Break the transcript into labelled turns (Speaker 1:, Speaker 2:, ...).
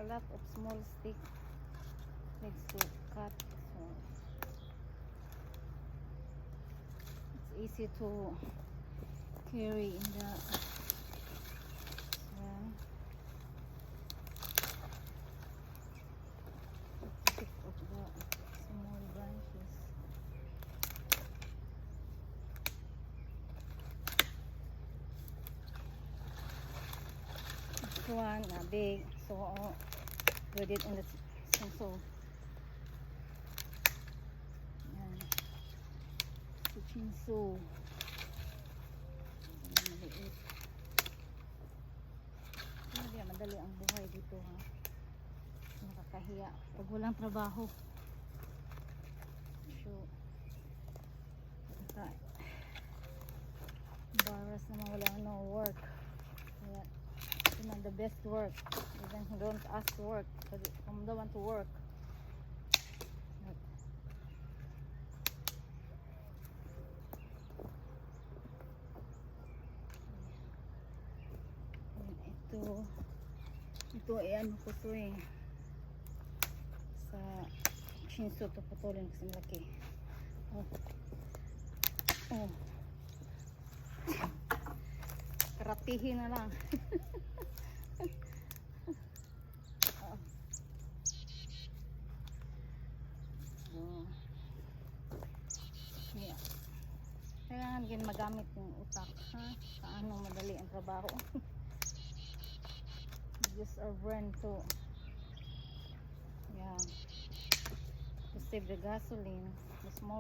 Speaker 1: lot of small stick needs to cut, so it's easy to carry in the tip of the small branches. This one big, so I'll put it in the console. Yan. Si Chinsu. Maliit. Hindi, madali ang buhay dito, ha. Nakakahiya pag walang trabaho. So, embarrass naman, wala no work. Kaya, yun ang the best work. Even who don't ask to work, but I'm the one to work. Ito ay ano ko to eh, sa chinso to putulin kasi malaki. Oh. Karatihin na lang. Yeah. Kailangan din magamit yung utak, ha? Paano madali ang trabaho. Use our brain to to save the gasoline. The small